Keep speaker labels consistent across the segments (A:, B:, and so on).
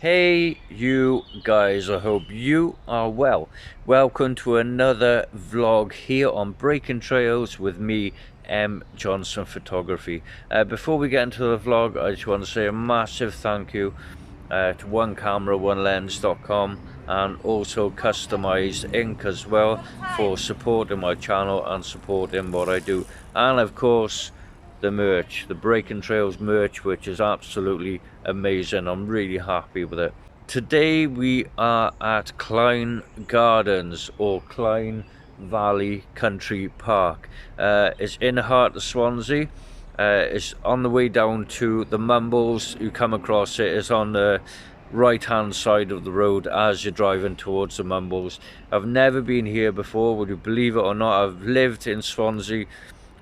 A: Hey you guys, I hope you are well. Welcome to another vlog here on Breaking Trails with me, M. Johnson Photography. Before we get into the vlog, I just want to say a massive thank you to onecamera1lens.com and also Customized Ink as well for supporting my channel and supporting what I do. And of course, the merch, the Breaking Trails merch, which is absolutely amazing. I'm really happy with it. Today we are at Klein Gardens, or Clyne Valley Country Park. It's in the heart of Swansea. It's on the way down to the Mumbles. You come across it. It's on the right hand side of the road as you're driving towards the Mumbles. I've never been here before, would you believe it or not. I've lived in Swansea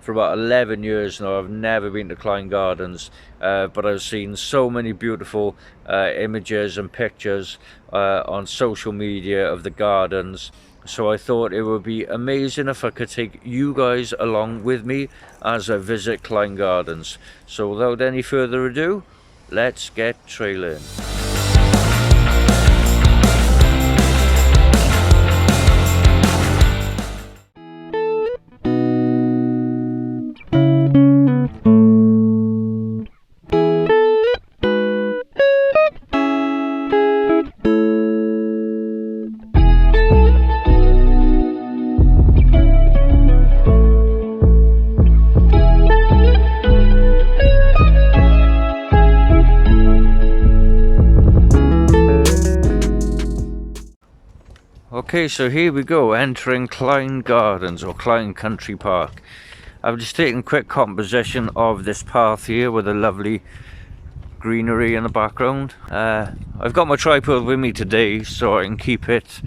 A: for about 11 years now. I've never been to Klein Gardens, but I've seen so many beautiful images and pictures on social media of the gardens. So I thought it would be amazing if I could take you guys along with me as I visit Klein Gardens. So without any further ado, let's get trailing. Okay, so here we go, entering Klein Gardens or Klein Country Park. I've just taken a quick composition of this path here with a lovely greenery in the background. I've got my tripod with me today so I can keep it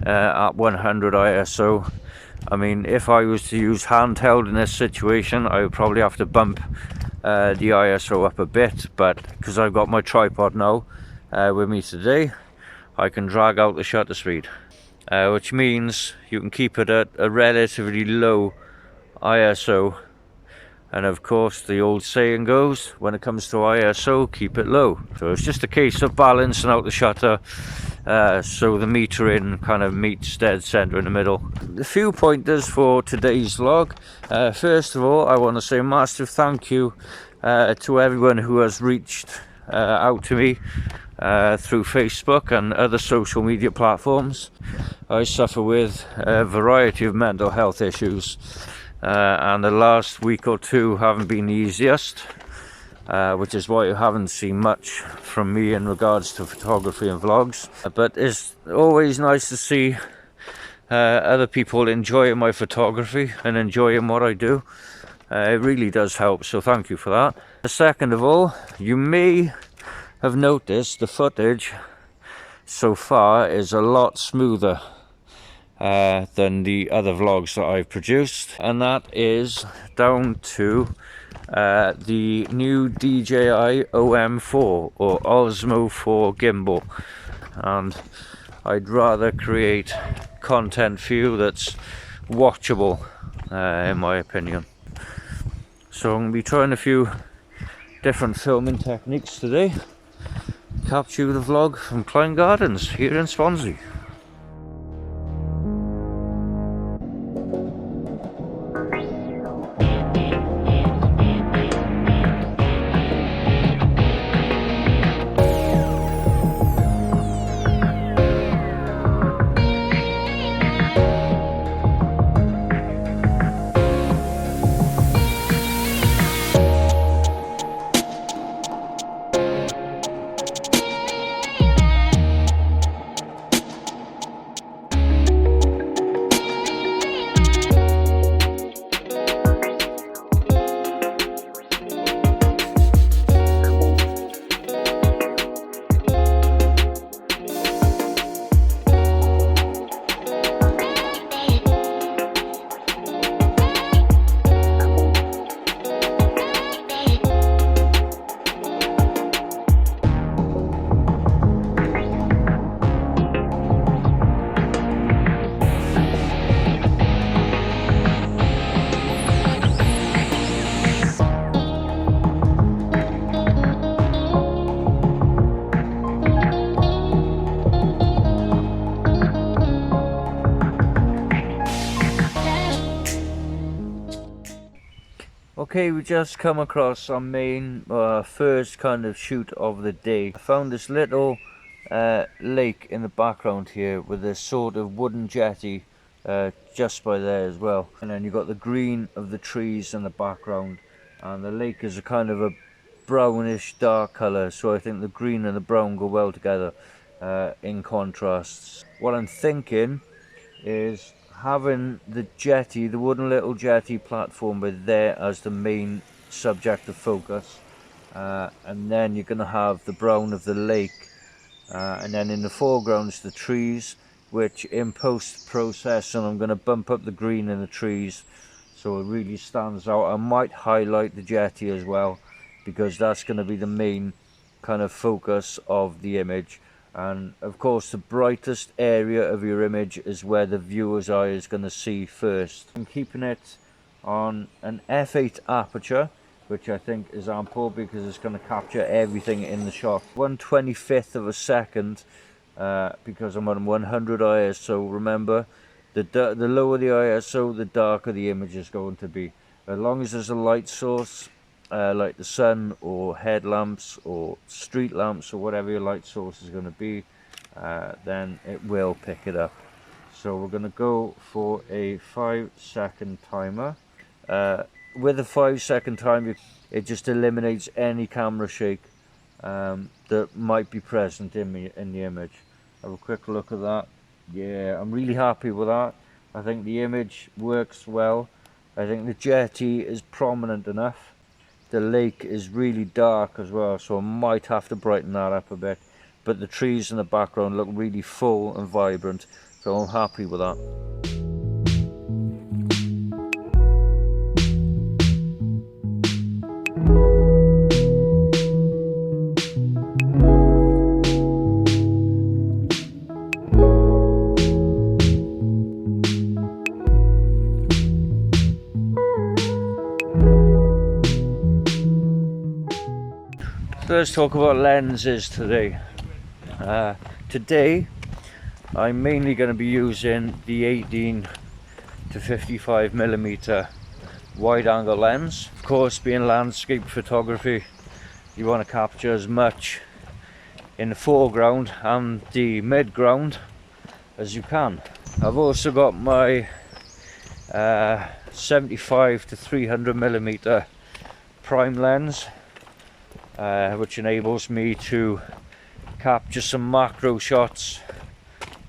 A: at 100 ISO. I mean, if I was to use handheld in this situation, I would probably have to bump the ISO up a bit, but because I've got my tripod now with me today, I can drag out the shutter speed. Which means you can keep it at a relatively low ISO, and of course the old saying goes, when it comes to ISO, keep it low. So it's just a case of balancing out the shutter so the metering kind of meets dead center in the middle. A few pointers for today's vlog. First of all, I want to say a massive thank you to everyone who has reached out to me through Facebook and other social media platforms. I suffer with a variety of mental health issues, and the last week or two haven't been the easiest, which is why you haven't seen much from me in regards to photography and vlogs. But it's always nice to see other people enjoying my photography and enjoying what I do. It really does help, so thank you for that. Second of all, you may have noticed the footage so far is a lot smoother than the other vlogs that I've produced, and that is down to the new DJI OM4 or Osmo 4 gimbal, and I'd rather create content for you that's watchable in my opinion. So I'm going to be trying a few different filming techniques today. Capture the vlog from Klein Gardens here in Swansea. Okay, we just come across our main first kind of shoot of the day. I found this little lake in the background here with this sort of wooden jetty just by there as well. And then you've got the green of the trees in the background, and the lake is a kind of a brownish dark colour, so I think the green and the brown go well together in contrasts. What I'm thinking is having the jetty, the wooden little jetty platform with there as the main subject of focus, and then you're going to have the brown of the lake, and then in the foreground is the trees, which in post processing I'm going to bump up the green in the trees so it really stands out. I might highlight the jetty as well, because that's going to be the main kind of focus of the image. And of course the brightest area of your image is where the viewer's eye is going to see first. I'm keeping it on an f8 aperture, which I think is ample because it's going to capture everything in the shot. 1/25th of a second because I'm on 100 ISO. Remember, the lower the ISO, the darker the image is going to be. As long as there's a light source, like the sun or headlamps or street lamps or whatever your light source is going to be, then it will pick it up. So we're going to go for a 5-second timer. With a 5-second timer, it just eliminates any camera shake that might be present in the image. Have a quick look at that. Yeah, I'm really happy with that. I think the image works well. I think the jetty is prominent enough. The lake is really dark as well, so I might have to brighten that up a bit. But the trees in the background look really full and vibrant, so I'm happy with that. Let's talk about lenses today. Today I'm mainly going to be using the 18 to 55mm wide angle lens. Of course, being landscape photography, you want to capture as much in the foreground and the midground as you can. I've also got my 75 to 300mm prime lens, which enables me to capture some macro shots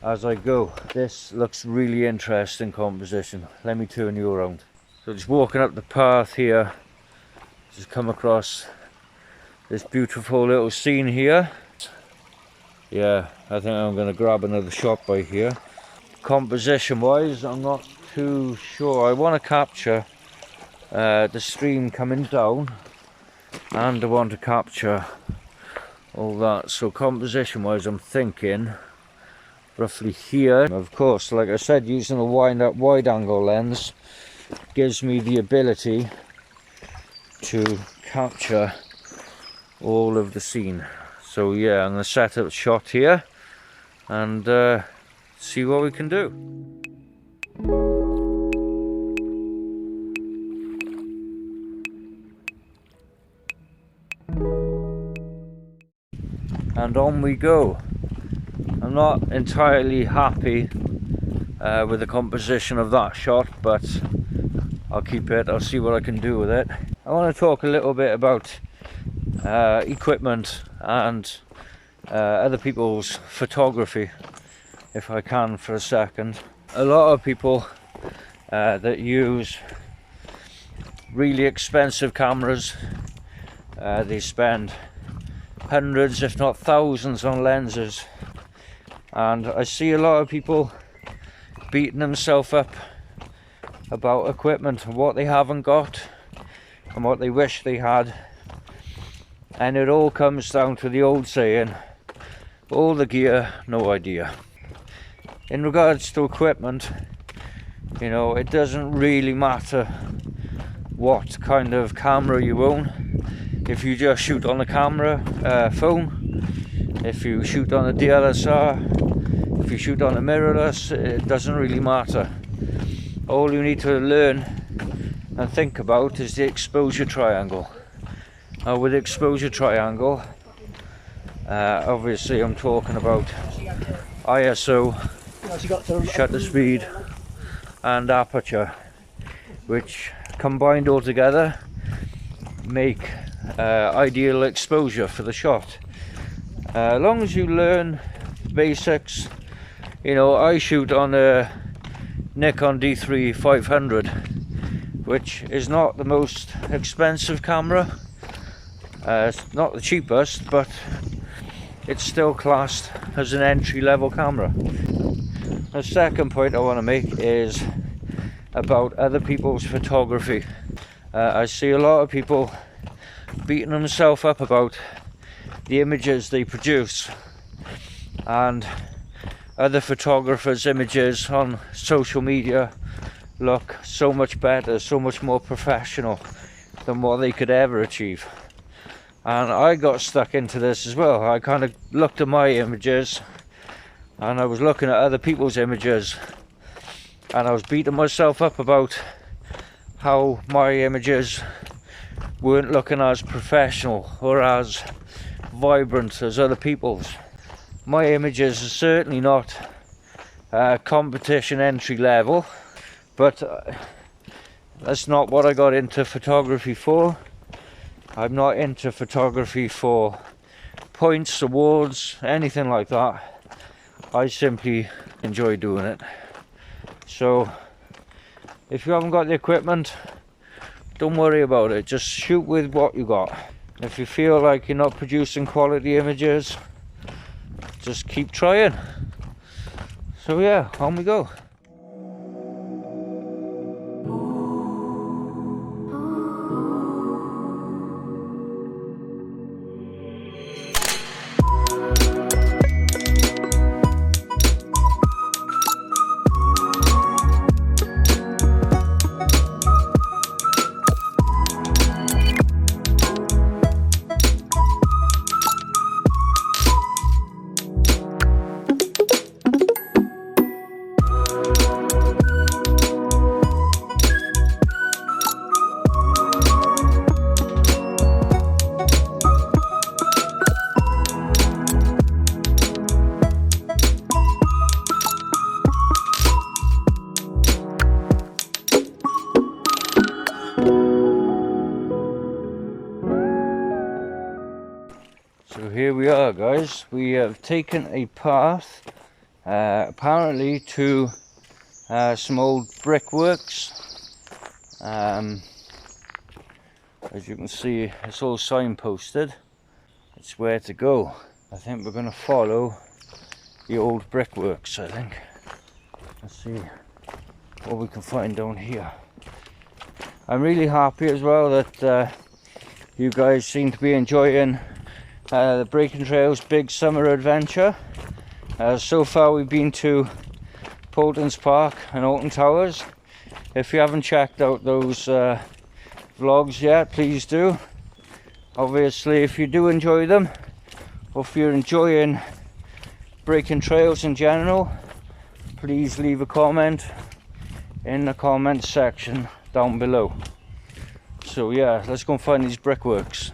A: as I go. This looks really interesting composition. Let me turn you around. So just walking up the path here, just come across this beautiful little scene here. Yeah, I think I'm going to grab another shot by here. Composition wise, I'm not too sure. I want to capture the stream coming down, and I want to capture all that. So composition wise, I'm thinking roughly here. Of course, like I said, using a wide angle lens gives me the ability to capture all of the scene. So yeah, I'm going to set up a shot here and see what we can do. And on we go. I'm not entirely happy with the composition of that shot, but I'll keep it. I'll see what I can do with it. I want to talk a little bit about equipment and other people's photography, if I can, for a second. A lot of people that use really expensive cameras, they spend hundreds if not thousands on lenses, and I see a lot of people beating themselves up about equipment and what they haven't got and what they wish they had, and it all comes down to the old saying, all the gear, no idea. In regards to equipment, you know, it doesn't really matter what kind of camera you own. If you just shoot on a camera phone, if you shoot on a DSLR, if you shoot on a mirrorless, it doesn't really matter. All you need to learn and think about is the exposure triangle. Now with the exposure triangle, obviously I'm talking about ISO, shutter speed and aperture, which combined all together make ideal exposure for the shot. As long as you learn basics, you know, I shoot on a Nikon D3 500, which is not the most expensive camera. It's not the cheapest, but it's still classed as an entry-level camera. The second point I want to make is about other people's photography. I see a lot of people beating themselves up about the images they produce, and other photographers' images on social media look so much better, so much more professional than what they could ever achieve. And I got stuck into this as well. I kind of looked at my images and I was looking at other people's images, and I was beating myself up about how my images weren't looking as professional or as vibrant as other people's. My images are certainly not competition entry level, but that's not what I got into photography for. I'm not into photography for points, awards, anything like that. I simply enjoy doing it. So if you haven't got the equipment, don't worry about it, just shoot with what you got. If you feel like you're not producing quality images, just keep trying. So yeah, on we go. So here we are, guys. We have taken a path apparently to some old brickworks. As you can see, it's all signposted. It's where to go. I think we're going to follow the old brickworks, I think. Let's see what we can find down here. I'm really happy as well that you guys seem to be enjoying the Breaking Trails Big Summer Adventure. So far we've been to Poulton's Park and Alton Towers. If you haven't checked out those vlogs yet, please do. Obviously, if you do enjoy them, or if you're enjoying Breaking Trails in general, please leave a comment in the comment section down below. So yeah, let's go and find these brickworks.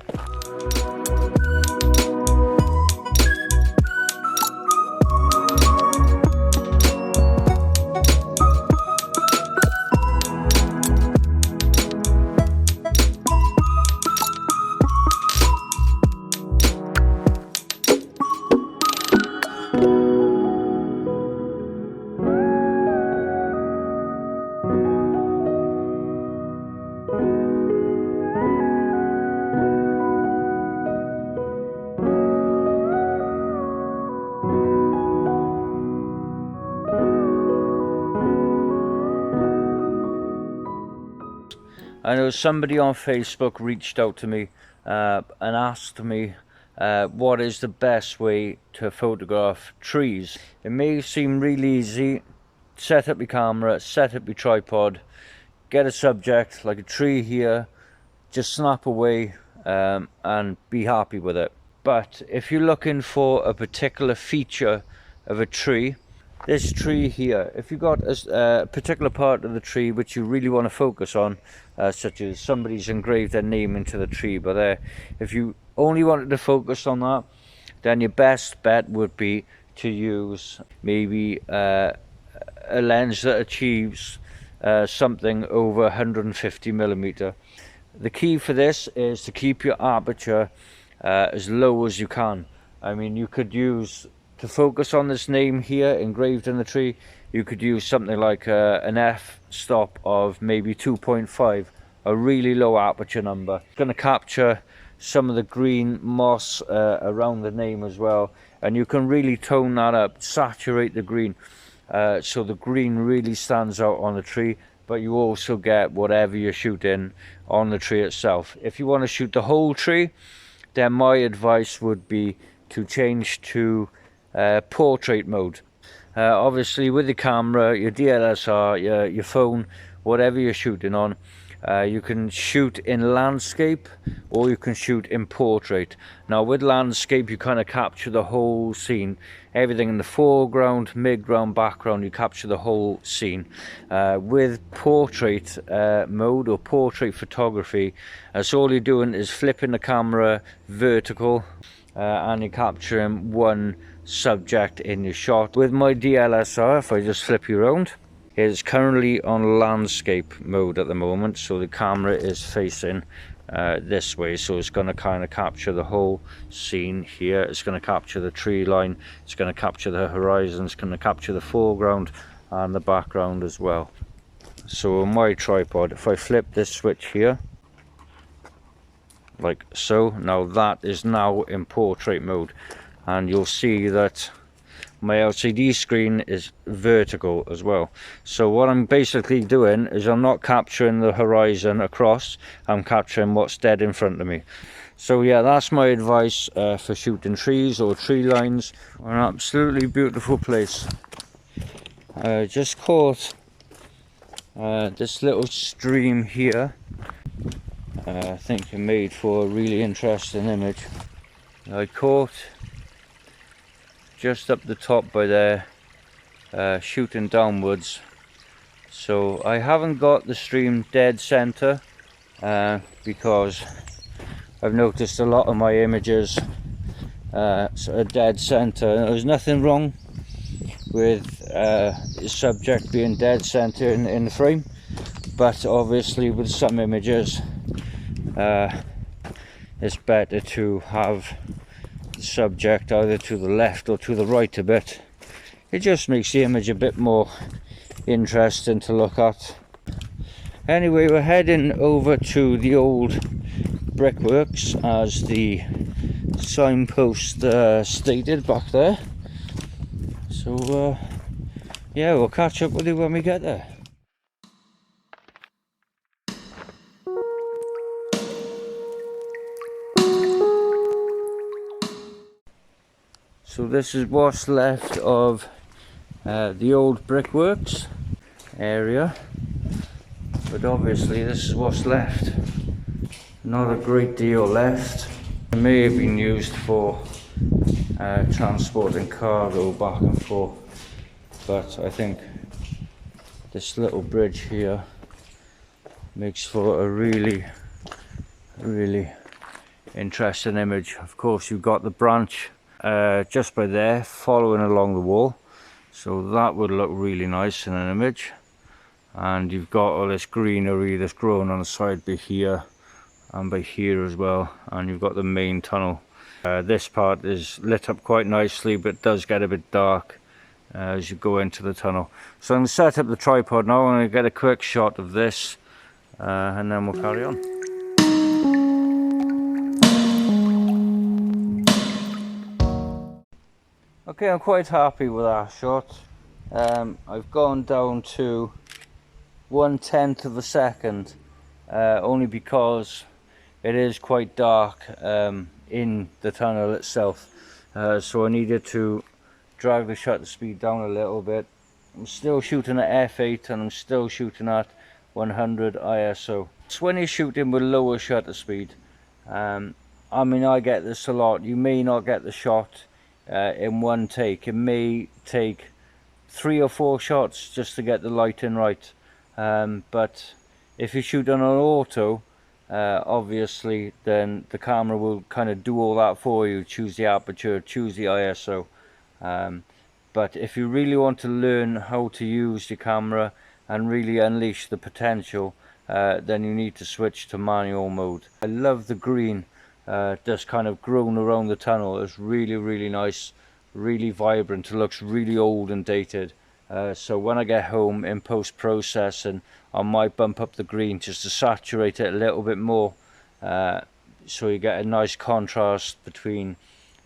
A: I know somebody on Facebook reached out to me and asked me what is the best way to photograph trees. It may seem really easy. Set up your camera, set up your tripod, get a subject like a tree here, just snap away and be happy with it. But if you're looking for a particular feature of a tree, this tree here, if you've got a particular part of the tree which you really want to focus on, such as somebody's engraved their name into the tree, but if you only wanted to focus on that, then your best bet would be to use maybe a lens that achieves something over 150mm. The key for this is to keep your aperture as low as you can. I mean, you could use, to focus on this name here engraved in the tree, you could use something like an f-stop of maybe 2.5, a really low aperture number. It's going to capture some of the green moss around the name as well, and you can really tone that up, saturate the green, so the green really stands out on the tree, but you also get whatever you're shooting on the tree itself. If you want to shoot the whole tree, then my advice would be to change to portrait mode. Obviously with the camera, your DSLR, your phone, whatever you're shooting on, you can shoot in landscape or you can shoot in portrait. Now with landscape, you kind of capture the whole scene, everything in the foreground, midground, background, you capture the whole scene. With portrait mode or portrait photography, so all you're doing is flipping the camera vertical and you're capturing one subject in your shot. With my DSLR, if I just flip you around, it's currently on landscape mode at the moment, so the camera is facing this way, so it's going to kind of capture the whole scene here. It's going to capture the tree line, it's going to capture the horizon, it's going to capture the foreground and the background as well. So on my tripod, if I flip this switch here like so, now that is now in portrait mode, and you'll see that my LCD screen is vertical as well. So what I'm basically doing is I'm not capturing the horizon across, I'm capturing what's dead in front of me. So yeah, that's my advice for shooting trees or tree lines. An absolutely beautiful place. Just caught this little stream here. I think it made for a really interesting image. I caught just up the top by there, shooting downwards. So I haven't got the stream dead center because I've noticed a lot of my images sort of dead center. There's nothing wrong with the subject being dead center in the frame, but obviously with some images it's better to have the subject either to the left or to the right a bit. It just makes the image a bit more interesting to look at. Anyway, we're heading over to the old brickworks, as the signpost stated back there. So yeah, we'll catch up with you when we get there. So this is what's left of the old brickworks area, but obviously this is what's left. Not a great deal left. It may have been used for transporting cargo back and forth, but I think this little bridge here makes for a really interesting image. Of course, you've got the branch just by there following along the wall, so that would look really nice in an image. And you've got all this greenery that's grown on the side by here and by here as well, and you've got the main tunnel. This part is lit up quite nicely, but it does get a bit dark as you go into the tunnel. So I'm going to set up the tripod now. I'm going to get a quick shot of this and then we'll carry on. Okay, I'm quite happy with that shot. I've gone down to 1/10 of a second, only because it is quite dark in the tunnel itself. So I needed to drag the shutter speed down a little bit. I'm still shooting at f8 and I'm still shooting at 100 ISO. So when you're shooting with lower shutter speed, I mean, I get this a lot. You may not get the shot in one take. It may take 3 or 4 shots just to get the lighting right. But if you shoot on an auto, obviously then the camera will kind of do all that for you, choose the aperture, choose the ISO. But if you really want to learn how to use the camera and really unleash the potential, then you need to switch to manual mode. I love the green that's kind of grown around the tunnel. It's really nice, really vibrant. It looks really old and dated. So when I get home in post-processing, I might bump up the green just to saturate it a little bit more, so you get a nice contrast between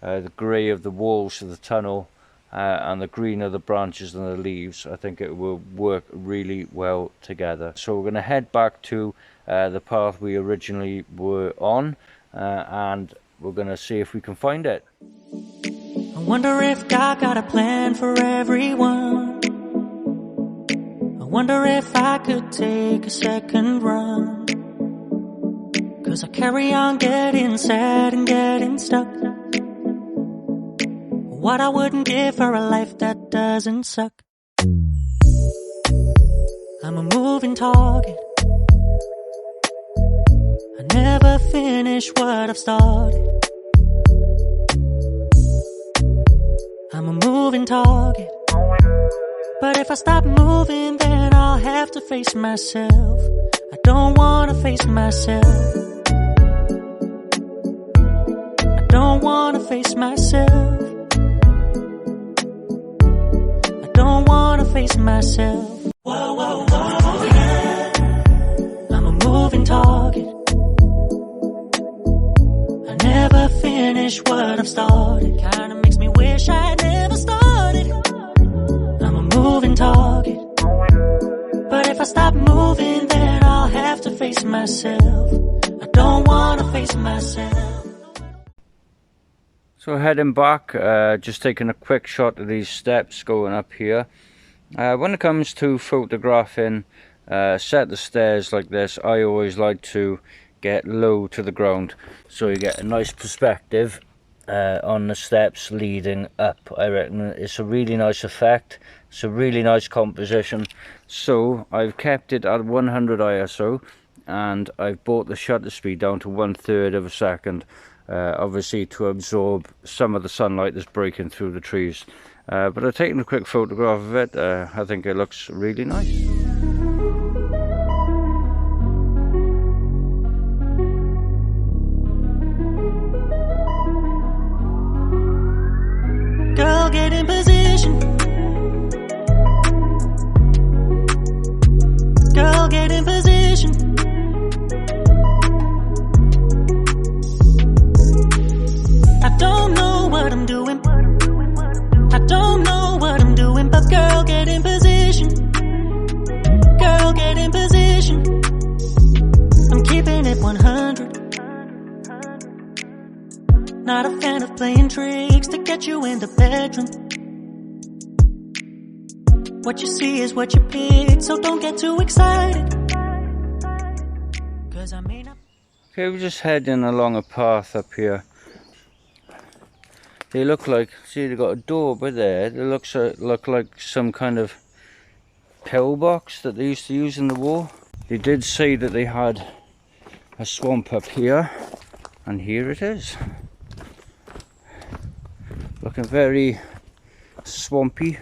A: the grey of the walls of the tunnel and the green of the branches and the leaves. I think it will work really well together. So we're going to head back to the path we originally were on, and we're going to see if we can find it.
B: I wonder if God got a plan for everyone. I wonder if I could take a second run, 'cause I carry on getting sad and getting stuck. What I wouldn't give for a life that doesn't suck. I'm a moving target. I never finish what I've started. I'm a moving target. But if I stop moving, then I'll have to face myself. I don't wanna face myself. I don't wanna face myself. I don't wanna face myself. Whoa, whoa, whoa, yeah. I'm a moving target. I never finish what I've started. Kinda makes me wish I had never started. I'm a moving target. But if I stop moving, then I'll have to face myself. I don't wanna face myself.
A: So heading back, just taking a quick shot of these steps going up here. When it comes to photographing set the stairs like this, I always like to get low to the ground so you get a nice perspective on the steps leading up. I reckon it's a really nice effect. It's a really nice composition. So I've kept it at 100 ISO, and I've brought the shutter speed down to 1/3 of a second, obviously to absorb some of the sunlight that's breaking through the trees. But I've taken a quick photograph of it. I think it looks really nice.
B: Girl, get in position. Girl, get in position. I don't know what I'm doing. I don't know what I'm doing, but girl, get in position. Girl, get in position. I'm keeping it 100. Not a fan of playing tricks to get you in the bedroom. What you see is what you pick, so don't get too excited. 'Cause I may not.
A: Okay, we're just heading along a path up here. They look like, see, they got a door by there. They look like some kind of pillbox that they used to use in the war. They did say that they had a swamp up here, and here it is. Looking very swampy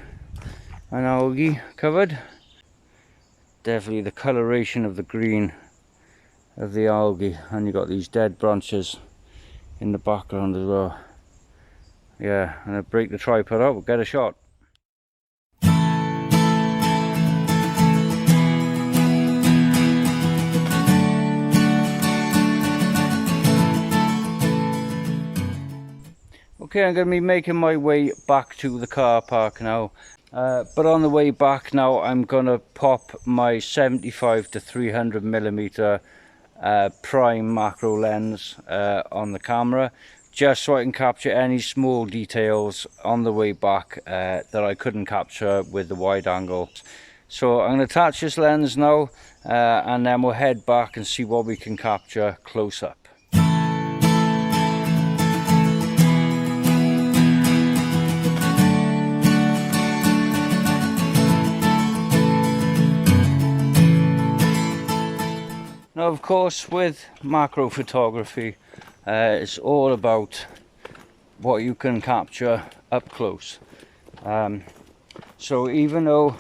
A: and algae covered. Definitely the coloration of the green of the algae, and you got these dead branches in the background as well. Yeah, and I break the tripod out, we'll get a shot. Okay, I'm going to be making my way back to the car park now. But on the way back now, I'm going to pop my 75 to 300 millimeter prime macro lens on the camera, just so I can capture any small details on the way back that I couldn't capture with the wide angle. So I'm going to attach this lens now, and then we'll head back and see what we can capture close up. of course, with macro photography, it's all about what you can capture up close. So even though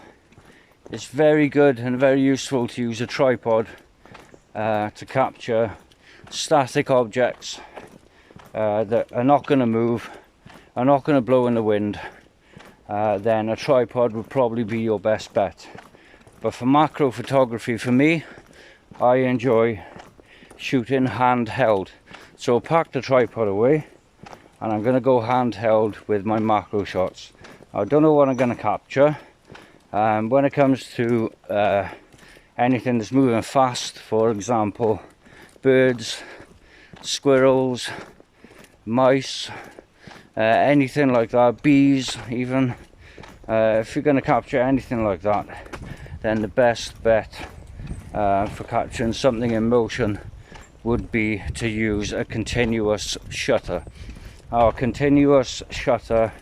A: it's very good and very useful to use a tripod to capture static objects that are not going to move, are not going to blow in the wind, then a tripod would probably be your best bet. But for macro photography, for me, I enjoy shooting handheld. So I'll pack the tripod away and I'm going to go handheld with my macro shots. I don't know what I'm going to capture. When it comes to anything that's moving fast, for example, birds, squirrels, mice, anything like that, bees even, if you're going to capture anything like that, then the best bet for capturing something in motion would be to use a continuous shutter. Our continuous shutter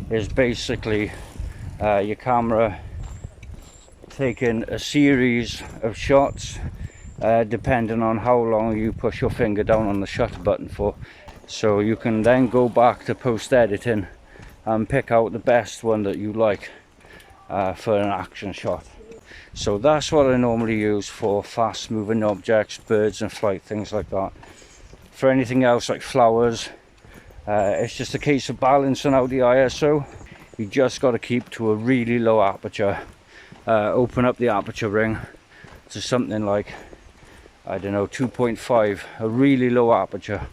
A: is basically your camera taking a series of shots depending on how long you push your finger down on the shutter button for. So you can then go back to post editing and pick out the best one that you like for an action shot. So that's what I normally use for fast moving objects, birds in flight, things like that. For anything else like flowers, it's just a case of balancing out the ISO. You just got to keep to a really low aperture. Open up the aperture ring to something like, I don't know, 2.5, a really low aperture.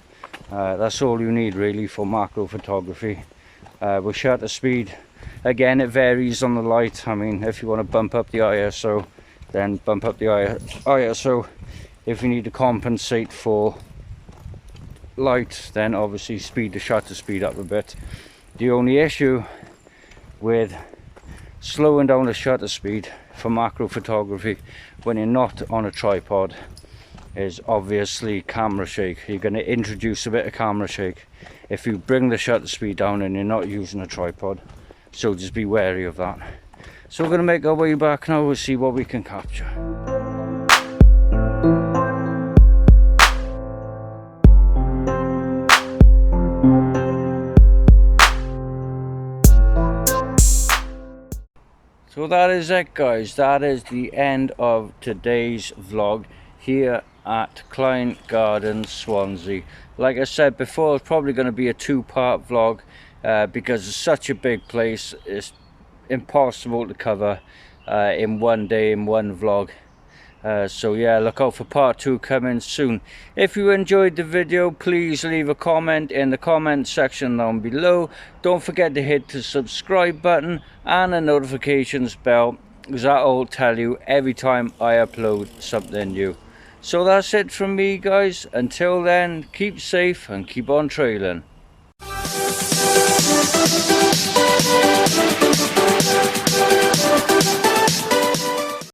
A: That's all you need really for macro photography. With shutter speed, again, it varies on the light. I mean, if you want to bump up the ISO, then bump up the ISO. If you need to compensate for light, then obviously speed the shutter speed up a bit. The only issue with slowing down the shutter speed for macro photography when you're not on a tripod is obviously camera shake. You're going to introduce a bit of camera shake if you bring the shutter speed down and you're not using a tripod, so just be wary of that. So we're going to make our way back now. We'll see what we can capture. So that is it, guys. That is the end of today's vlog here at Klein Gardens, Swansea. Like I said before, it's probably going to be a two-part vlog because it's such a big place. It's impossible to cover in one day, in one vlog. So yeah, look out for part 2 coming soon. If you enjoyed the video, please leave a comment in the comment section down below. Don't forget to hit the subscribe button and the notifications bell, because that will tell you every time I upload something new. So that's it from me, guys. Until then, keep safe and keep on trailing.